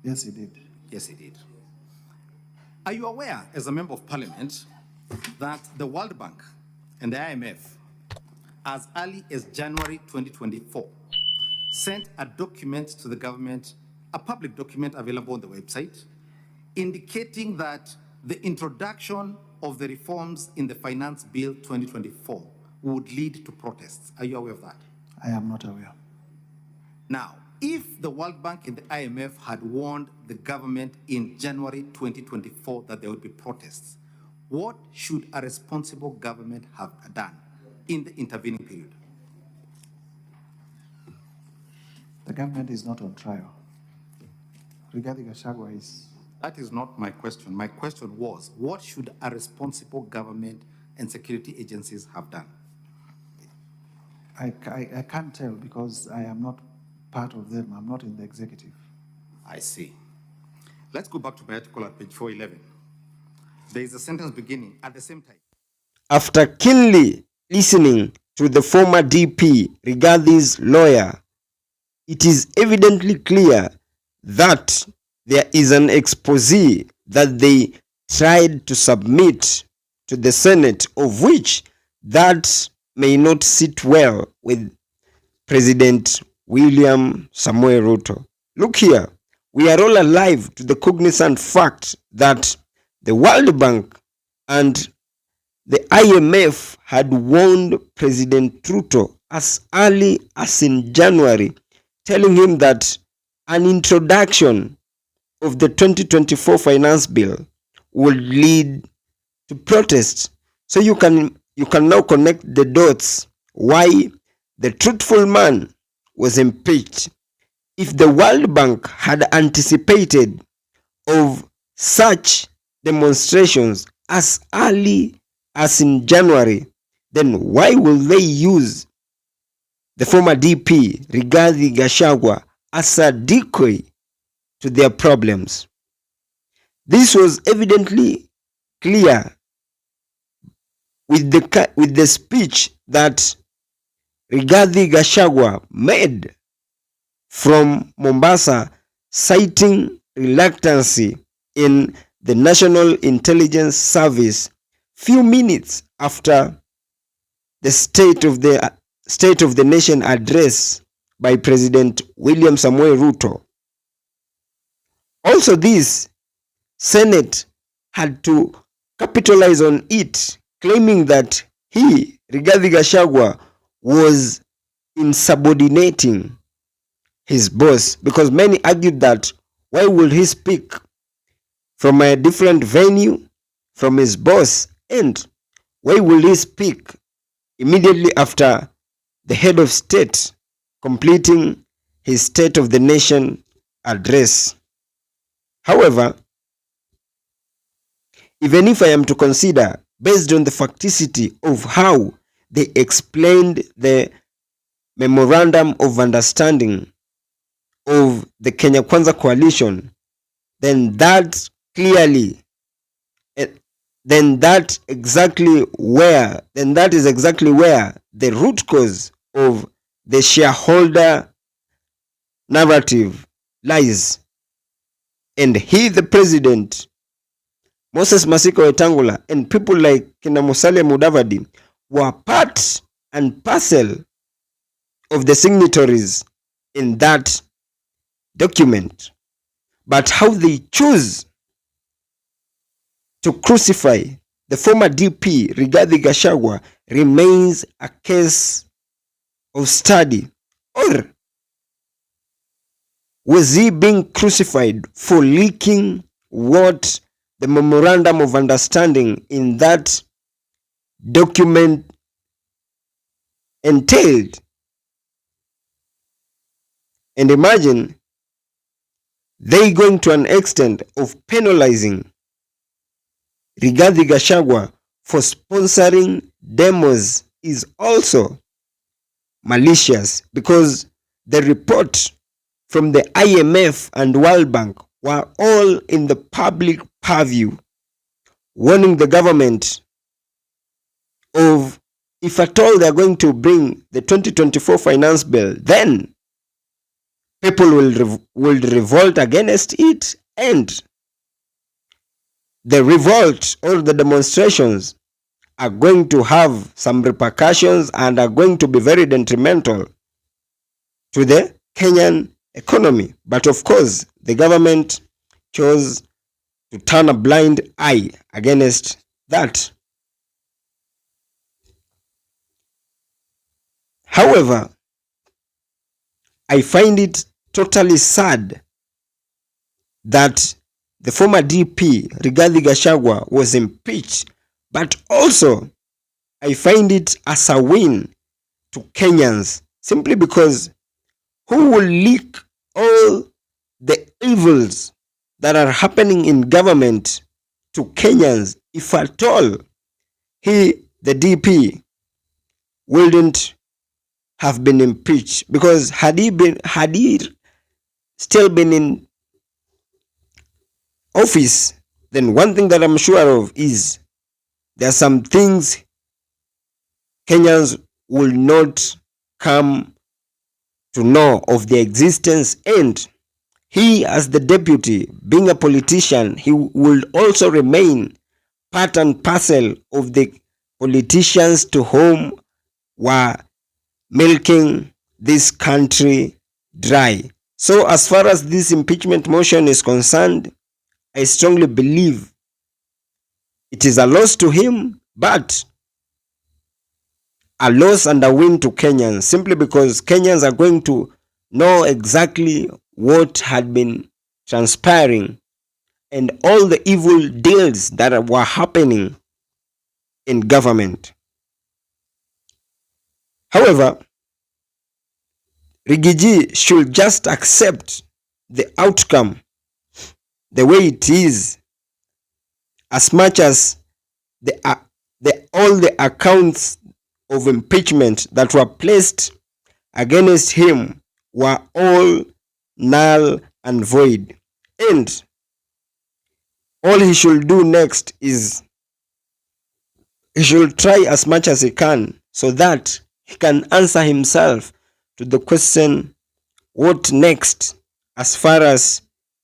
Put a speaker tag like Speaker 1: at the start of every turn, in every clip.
Speaker 1: Yes, he did.
Speaker 2: Yes, he did. Are you aware, as a member of parliament, that the World Bank and the IMF, as early as January 2024, sent a document to the government, a public document available on the website, indicating that the introduction of the reforms in the Finance Bill 2024 would lead to protests? Are you aware of that?
Speaker 1: I am not aware.
Speaker 2: Now, if the World Bank and the IMF had warned the government in January 2024 that there would be protests, what should a responsible government have done in the intervening period?
Speaker 1: The government is not on trial. Regarding Gachagua is...
Speaker 2: That is not my question. My question was, what should a responsible government and security agencies have done?
Speaker 1: I can't tell because I am not part of them. I'm not in the executive.
Speaker 2: I see. Let's go back to my article at page 411. There is a sentence beginning at the same time.
Speaker 3: After keenly listening to the former DP Rigathi's lawyer, it is evidently clear that there is an exposé that they tried to submit to the Senate, of which that may not sit well with President William Samoei Ruto. Look here, we are all alive to the cognizant fact that the World Bank and the IMF had warned President Ruto as early as in January, telling him that an introduction of the 2024 finance bill would lead to protests. So you can now connect the dots why the truthful man was impeached. If the World Bank had anticipated of such demonstrations as early as in January, then why will they use the former DP Rigathi Gachagua as a decoy to their problems? This was evidently clear with the speech that Rigathi Gachagua made from Mombasa, citing reluctancy in the National Intelligence Service few minutes after the State of the Nation address by President William Samoei Ruto. Also, this Senate had to capitalize on it, claiming that he, Rigathi Gachagua, was insubordinating his boss, because many argued that why would he speak from a different venue from his boss, and why will he speak immediately after the head of state completing his State of the Nation address? However, even if I am to consider, based on the facticity of how they explained the Memorandum of Understanding of the Kenya Kwanza Coalition, then that is exactly where the root cause of the shareholder narrative lies. And he, the president, Moses Masika Wetangula, and people like Kina Musalia Mudavadi were part and parcel of the signatories in that document. But how they choose to crucify the former DP Rigathi Gachagua remains a case of study. Or was he being crucified for leaking what the Memorandum of Understanding in that document entailed? And imagine they going to an extent of penalizing Rigathi Gachagua for sponsoring demos is also malicious, because the report from the IMF and World Bank were all in the public purview, warning the government of, if at all they are going to bring the 2024 finance bill, then people will revolt against it, and the revolt or the demonstrations are going to have some repercussions and are going to be very detrimental to the Kenyan economy. But of course, the government chose to turn a blind eye against that. However, I find it totally sad that the former DP, Rigathi Gachagua, was impeached, but also I find it as a win to Kenyans, simply because who will leak all the evils that are happening in government to Kenyans if at all he, the DP, wouldn't have been impeached? Because had he still been in office, then one thing that I'm sure of is there are some things Kenyans will not come to know of their existence, and he, as the deputy, being a politician, he will also remain part and parcel of the politicians to whom were milking this country dry. So as far as this impeachment motion is concerned, I strongly believe it is a loss to him, but a loss and a win to Kenyans, simply because Kenyans are going to know exactly what had been transpiring and all the evil deals that were happening in government. However, Rigiji should just accept the outcome the way it is, as much as all the accounts of impeachment that were placed against him were all null and void. And all he should do next is he should try as much as he can so that he can answer himself to the question, what next, as far as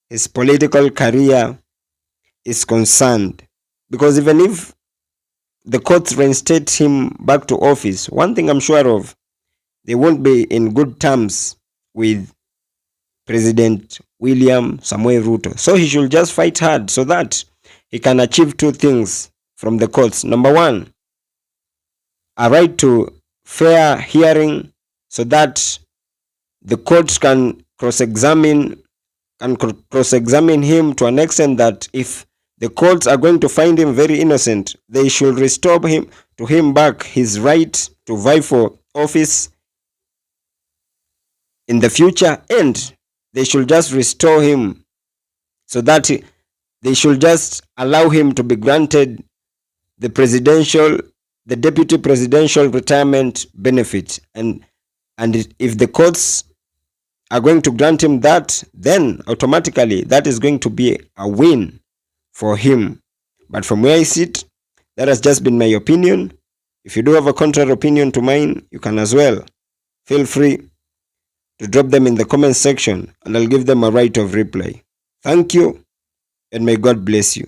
Speaker 3: his political career is concerned. Because even if the courts reinstate him back to office, one thing I'm sure of, they won't be in good terms with President William Samoei Ruto. So he should just fight hard so that he can achieve two things from the courts. Number one, a right to fair hearing so that the courts can cross-examine him to an extent that if the courts are going to find him very innocent, they should restore him back his right to vie for office in the future, and they should just restore him so that they should just allow him to be granted the deputy presidential retirement benefit. And if the courts are going to grant him that, then automatically that is going to be a win for him. But from where I sit, that has just been my opinion. If you do have a contrary opinion to mine, you can as well. Feel free to drop them in the comment section and I'll give them a right of reply. Thank you, and may God bless you.